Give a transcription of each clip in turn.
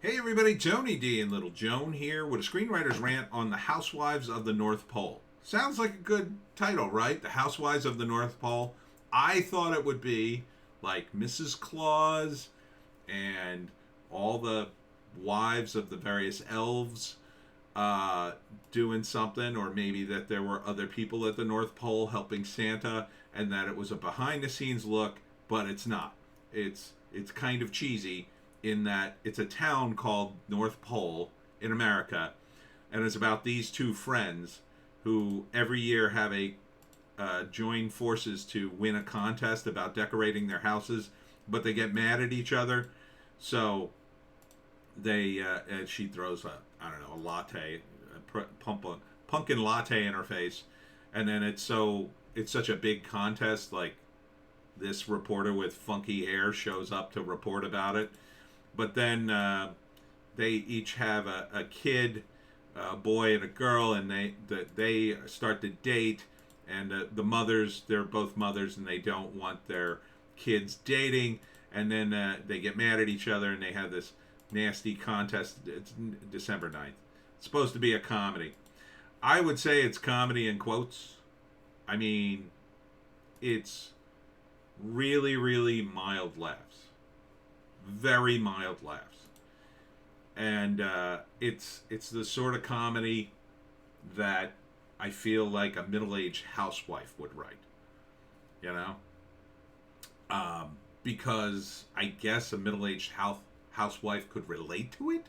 Hey everybody, Tony D and Little Joan here with a screenwriter's rant on the Housewives of the North Pole. Sounds like a good title, right? The Housewives of the North Pole. I thought it would be like Mrs. Claus and all the wives of the various elves uh, doing something, or maybe that there were other people at the North Pole helping Santa, and that it was a behind the scenes look, but it's not. It's kind of cheesy in that it's a town called North Pole in America, and it's about these two friends who every year have a join forces to win a contest about decorating their houses, but they get mad at each other. So they and she throws a I don't know a latte, pumpkin latte in her face, and then it's such a big contest. Like this reporter with funky hair shows up to report about it, but then they each have a kid, a boy and a girl, and they start to date. And the mothers, they're both mothers, and they don't want their kids dating. And then they get mad at each other, and they have this nasty contest. It's December 9th. It's supposed to be a comedy. I would say it's comedy in quotes. I mean, it's really, really mild laughs. Very mild laughs. And it's the sort of comedy that I feel like a middle-aged housewife would write. You know? Because I guess a middle-aged housewife could relate to it,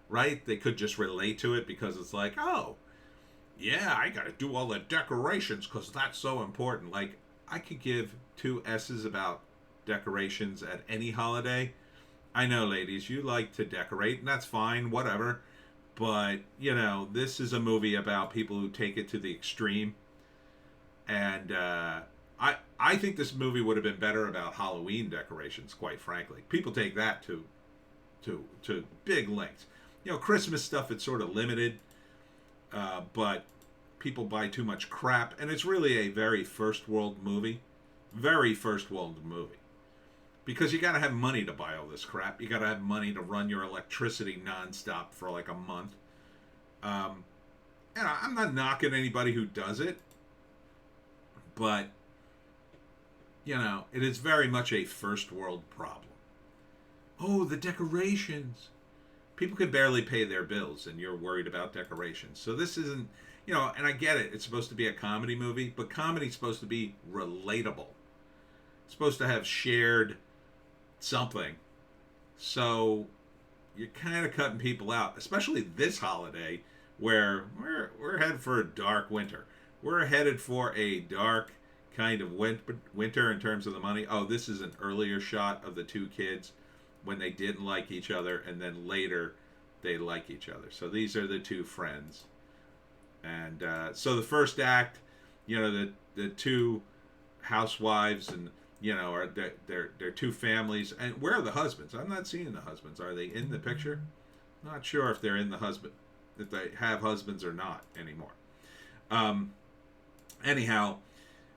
right? They could just relate to it because it's like, oh, yeah, I got to do all the decorations because that's so important. Like, I could give two S's about decorations at any holiday. I know, ladies, you like to decorate, and that's fine, whatever. But, this is a movie about people who take it to the extreme. And I think this movie would have been better about Halloween decorations, quite frankly. People take that to big lengths. Christmas stuff, it's sort of limited, but people buy too much crap, and it's really a very first world movie. Very first world movie. Because you got to have money to buy all this crap. You got to have money to run your electricity nonstop for like a month. And I'm not knocking anybody who does it, but it is very much a first world problem. Oh, the decorations. People can barely pay their bills, and you're worried about decorations. So this isn't, and I get it. It's supposed to be a comedy movie, but comedy's supposed to be relatable. It's supposed to have shared something. So you're kind of cutting people out, especially this holiday where we're headed for a dark winter. We're headed for a dark kind of winter in terms of the money. Oh, this is an earlier shot of the two kids when they didn't like each other, and then later they like each other. So these are the two friends. And so the first act, the two housewives and are they're two families. And where are the husbands? I'm not seeing the husbands. Are they in the picture? Not sure if they're in the husband, if they have husbands or not anymore. Anyhow,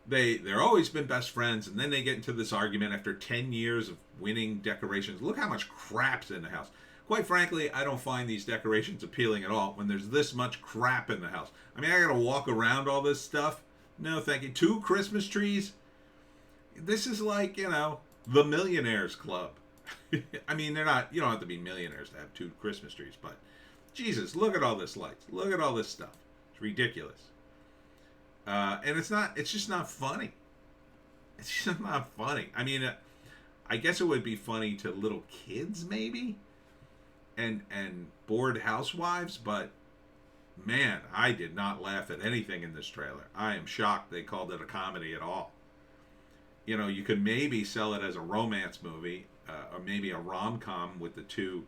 they're always been best friends, and then they get into this argument after 10 years of winning decorations. Look how much crap's in the house. Quite frankly, I don't find these decorations appealing at all when there's this much crap in the house. I mean, I gotta walk around all this stuff. No, thank you. 2 Christmas trees. This is like, the Millionaires Club. I mean, they're not, you don't have to be millionaires to have 2 Christmas trees, but Jesus, look at all this lights. Look at all this stuff. It's ridiculous. And it's just not funny. It's just not funny. I mean, I guess it would be funny to little kids, maybe, and bored housewives, but man, I did not laugh at anything in this trailer. I am shocked they called it a comedy at all. You could maybe sell it as a romance movie, or maybe a rom-com with the two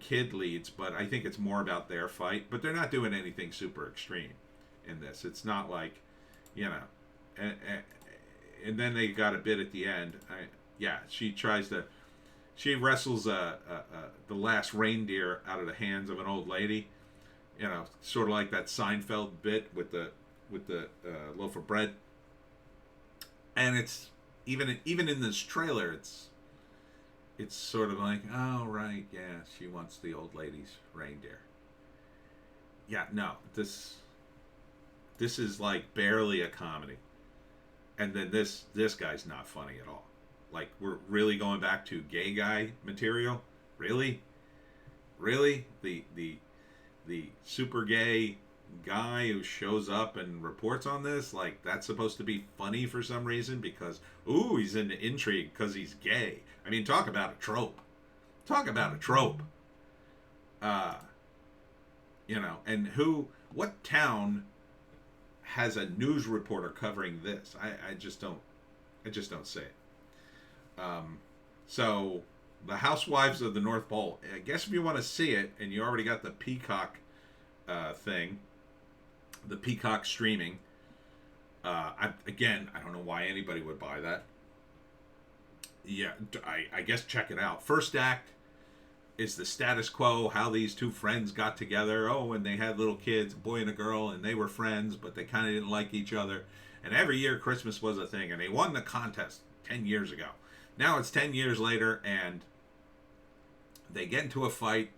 kid leads, but I think it's more about their fight. But they're not doing anything super extreme in this. It's not like, and then they got a bit at the end. She wrestles the last reindeer out of the hands of an old lady. Sort of like that Seinfeld bit with the loaf of bread. And it's even in this trailer, it's sort of like, oh right, yeah, she wants the old lady's reindeer. Yeah, no, this is like barely a comedy, and then this guy's not funny at all. Like we're really going back to gay guy material. Really, really, the super gay guy who shows up and reports on this, like that's supposed to be funny for some reason because ooh, he's into intrigue because he's gay. I mean, talk about a trope. Talk about a trope. Uh, and what town has a news reporter covering this? I just don't see it. So the Housewives of the North Pole. I guess if you want to see it, and you already got the Peacock thing, the Peacock streaming. I don't know why anybody would buy that. Yeah, I guess check it out. First act is the status quo, how these two friends got together. Oh, and they had little kids, a boy and a girl, and they were friends, but they kind of didn't like each other. And every year Christmas was a thing, and they won the contest 10 years ago. Now it's 10 years later, and they get into a fight.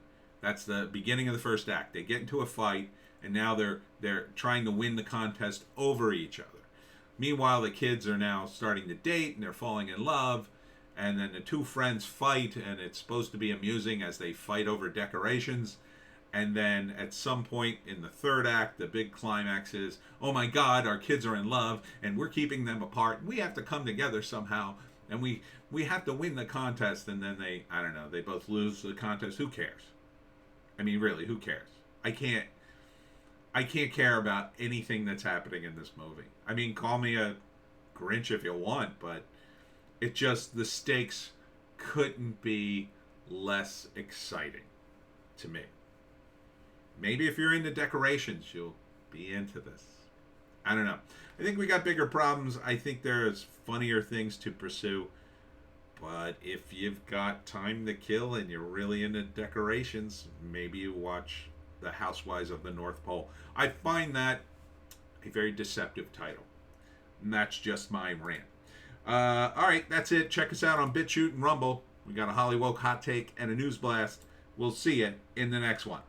That's the beginning of the first act. They get into a fight, and now they're trying to win the contest over each other. Meanwhile, the kids are now starting to date, and they're falling in love. And then the two friends fight, and it's supposed to be amusing as they fight over decorations. And then at some point in the third act, the big climax is, oh my God, our kids are in love, and we're keeping them apart. We have to come together somehow, and we have to win the contest. And then they both lose the contest. Who cares? I mean, really, who cares? I can't care about anything that's happening in this movie. I mean, call me a Grinch if you want, but it just, the stakes couldn't be less exciting to me. Maybe if you're into decorations, you'll be into this. I don't know. I think we got bigger problems. I think there's funnier things to pursue. But if you've got time to kill and you're really into decorations, maybe you watch The Housewives of the North Pole. I find that a very deceptive title. And that's just my rant. All right, that's it. Check us out on Bitchute and Rumble. We got a Hollywoke hot take and a news blast. We'll see you in the next one.